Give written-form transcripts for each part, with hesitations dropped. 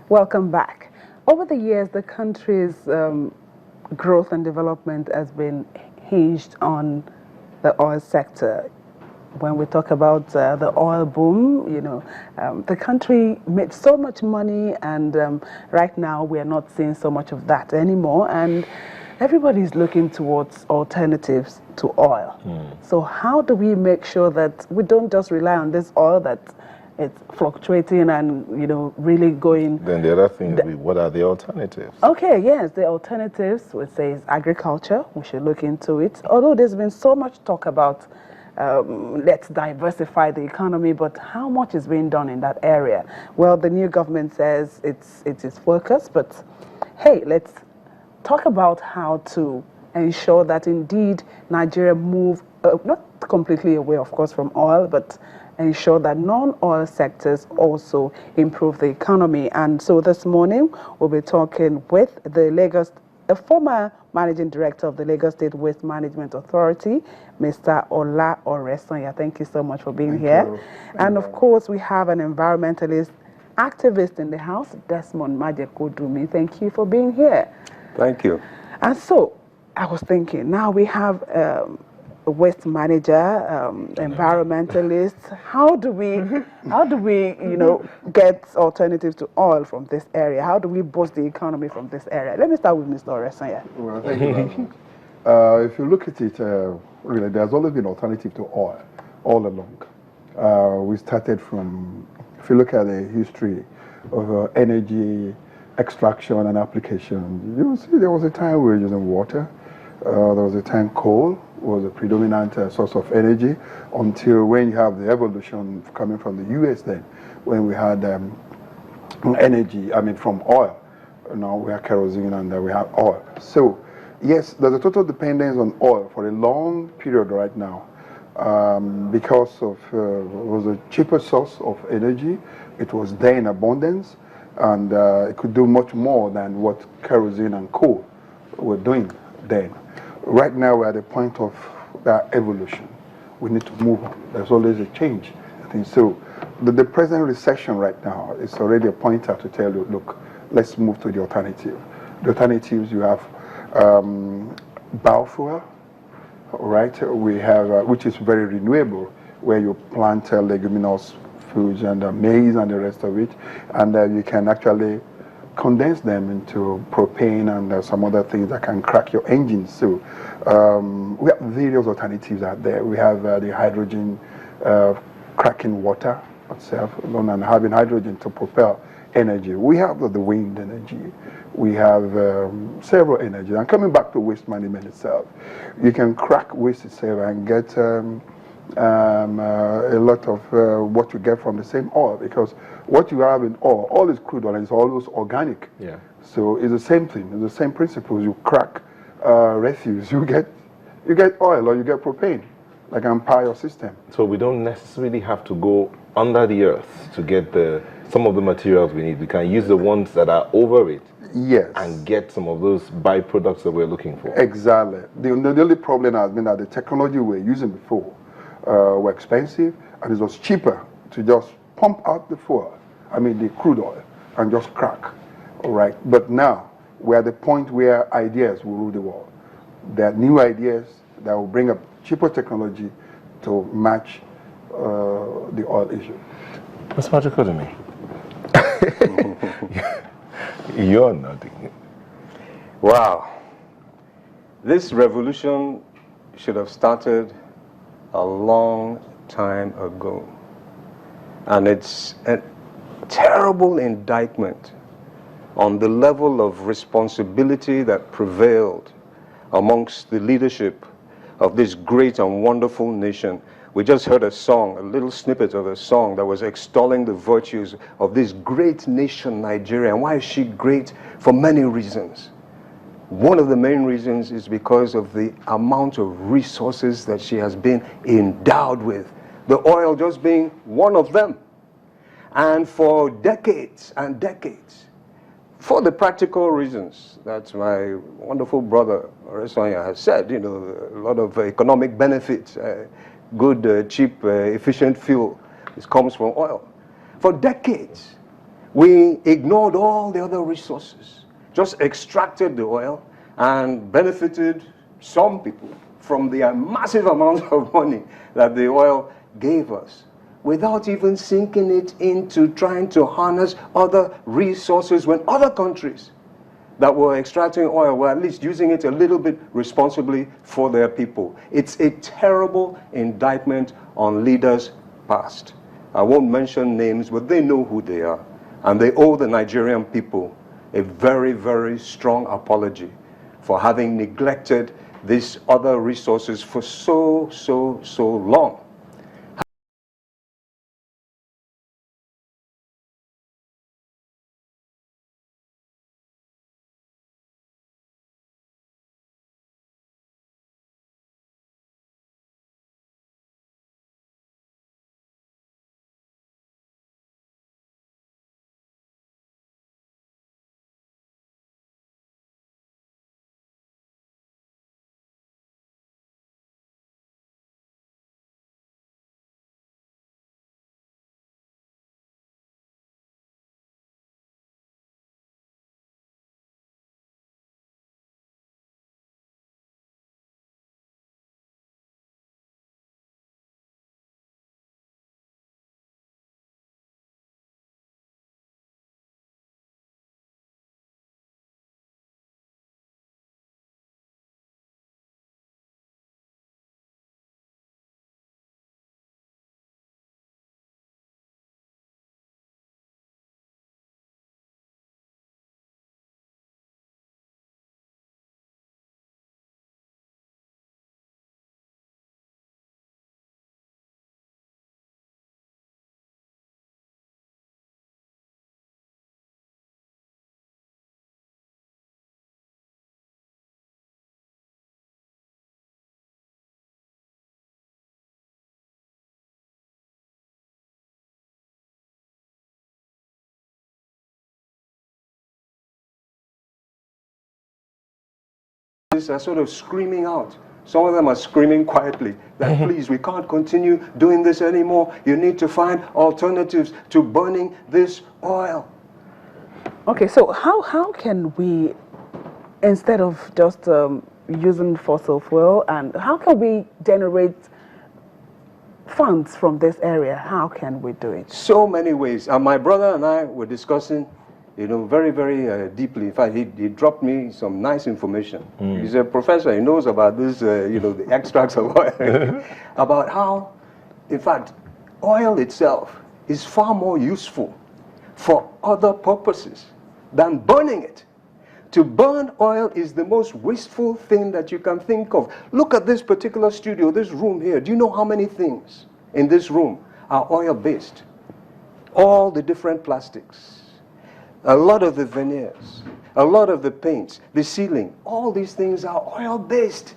Welcome back. Over the years, the country's growth and development has been hinged on the oil sector. When we talk about the oil boom, the country made so much money, and right now we are not seeing so much of that anymore. And everybody's looking towards alternatives to oil. So how do we make sure that we don't just rely on this oil that it's fluctuating and, really going... Then the other thing is, what are the alternatives? Okay, yes, the alternatives, we say, is agriculture. We should look into it. Although there's been so much talk about let's diversify the economy, but how much is being done in that area? Well, the new government says it is focused, but hey, let's talk about how to ensure that indeed Nigeria move, not completely away, of course, from oil, but ensure that non-oil sectors also improve the economy. And so this morning, we'll be talking with a former Managing Director of the Lagos State Waste Management Authority, Mr. Ola Oresanya. Thank you so much for being here. And of course, we have an environmentalist, activist in the house, Desmond Majekodumi. Thank you for being here. Thank you. And so, I was thinking, now we have a waste manager, environmentalist. How do we, get alternatives to oil from this area? How do we boost the economy from this area? Let me start with Mr. Oresanya. Well, thank you very much. If you look at it, really, there's always been alternative to oil all along. We started from, if you look at the history of energy extraction and application, you will see there was a time we were using water. There was a time coal was a predominant source of energy until when you have the evolution coming from the US then, when we had energy, from oil. Now we have kerosene and we have oil. So, yes, there's a total dependence on oil for a long period right now because of it was a cheaper source of energy. It was there in abundance, and it could do much more than what kerosene and coal were doing then. Right now, we're at the point of that evolution. We need to move on. There's always a change, I think. So the present recession right now is already a pointer to tell you, look, let's move to the alternative. The alternatives, you have biofuel, right? We have, which is very renewable, where you plant leguminous foods and maize and the rest of it, and you can actually condense them into propane and some other things that can crack your engine. So we have various alternatives out there. We have the hydrogen cracking water itself and having hydrogen to propel energy. We have the wind energy. We have several energies. And coming back to waste management itself, you can crack waste itself and get a lot of what you get from the same oil, because what you have in oil is crude oil, and it's always organic. Yeah. So it's the same thing. It's the same principles. You crack refuse, you get oil or you get propane, like an Empire system. So we don't necessarily have to go under the earth to get some of the materials we need. We can use the ones that are over it. Yes. And get some of those byproducts that we're looking for. Exactly. The only problem has been that the technology we're using before were expensive, and it was cheaper to just pump out the the crude oil, and just crack. All right. But now we're at the point where ideas will rule the world. There are new ideas that will bring up cheaper technology to match the oil issue. What's magical to me? You're nodding. Wow. This revolution should have started a long time ago. And it's a terrible indictment on the level of responsibility that prevailed amongst the leadership of this great and wonderful nation. We just heard a song, a little snippet of a song that was extolling the virtues of this great nation, Nigeria. And why is she great? For many reasons. One of the main reasons is because of the amount of resources that she has been endowed with. The oil just being one of them. And for decades and decades, for the practical reasons that my wonderful brother Oresanya has said, a lot of economic benefits, good, cheap, efficient fuel. This comes from oil. For decades, We ignored all the other resources, just extracted the oil and benefited some people from the massive amounts of money that the oil gave us, without even sinking it into trying to harness other resources when other countries that were extracting oil were at least using it a little bit responsibly for their people. It's a terrible indictment on leaders past. I won't mention names, but they know who they are. And they owe the Nigerian people a very, very strong apology for having neglected these other resources for so long. Are sort of screaming out. Some of them are screaming quietly that please, we can't continue doing this anymore. You need to find alternatives to burning this oil. Okay, so how can we, instead of just using fossil fuel, and how can we generate funds from this area? How can we do it? So many ways. And my brother and I were discussing, you know, very, very deeply. In fact, he dropped me some nice information. He's a professor. He knows about this, you know, the extracts of oil, about how, in fact, oil itself is far more useful for other purposes than burning it. To burn oil is the most wasteful thing that you can think of. Look at this particular studio, this room here. Do you know how many things in this room are oil-based? All the different plastics, a lot of the veneers, a lot of the paints, the ceiling, all these things are oil-based.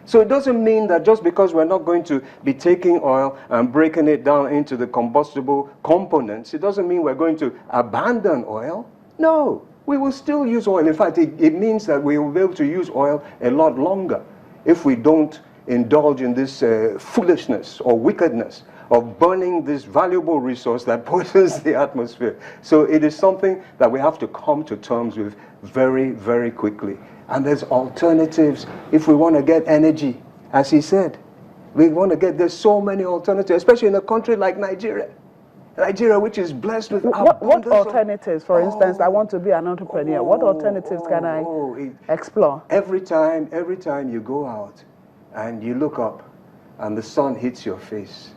So it doesn't mean that just because we're not going to be taking oil and breaking it down into the combustible components, it doesn't mean we're going to abandon oil. No, we will still use oil. In fact, it means that we will be able to use oil a lot longer if we don't indulge in this foolishness or wickedness of burning this valuable resource that poisons the atmosphere. So it is something that we have to come to terms with very, very quickly. And there's alternatives if we want to get energy. As he said, there's so many alternatives, especially in a country like Nigeria. Nigeria, which is blessed with what alternatives, for instance, I want to be an entrepreneur. What alternatives can I explore? Every time you go out and you look up and the sun hits your face,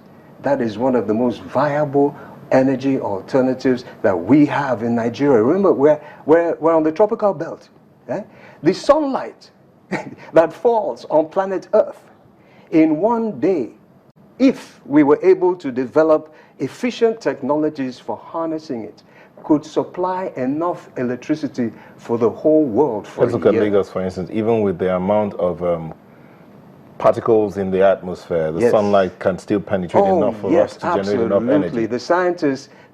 that is one of the most viable energy alternatives that we have in Nigeria. Remember, we're on the tropical belt. Eh? The sunlight that falls on planet Earth in one day, if we were able to develop efficient technologies for harnessing it, could supply enough electricity for the whole world for Let's look at Lagos, for instance. Even with the amount of particles in the atmosphere, the sunlight can still penetrate enough for us to generate enough energy. The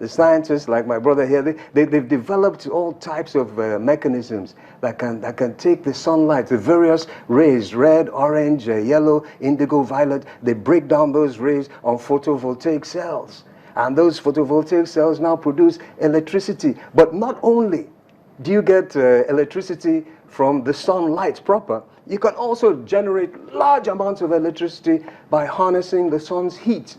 scientists like my brother here, they've developed all types of mechanisms that can take the sunlight, the various rays, red, orange, yellow, indigo, violet. They break down those rays on photovoltaic cells. and those photovoltaic cells now produce electricity. But not only do you get electricity from the sunlight proper, you can also generate large amounts of electricity by harnessing the sun's heat.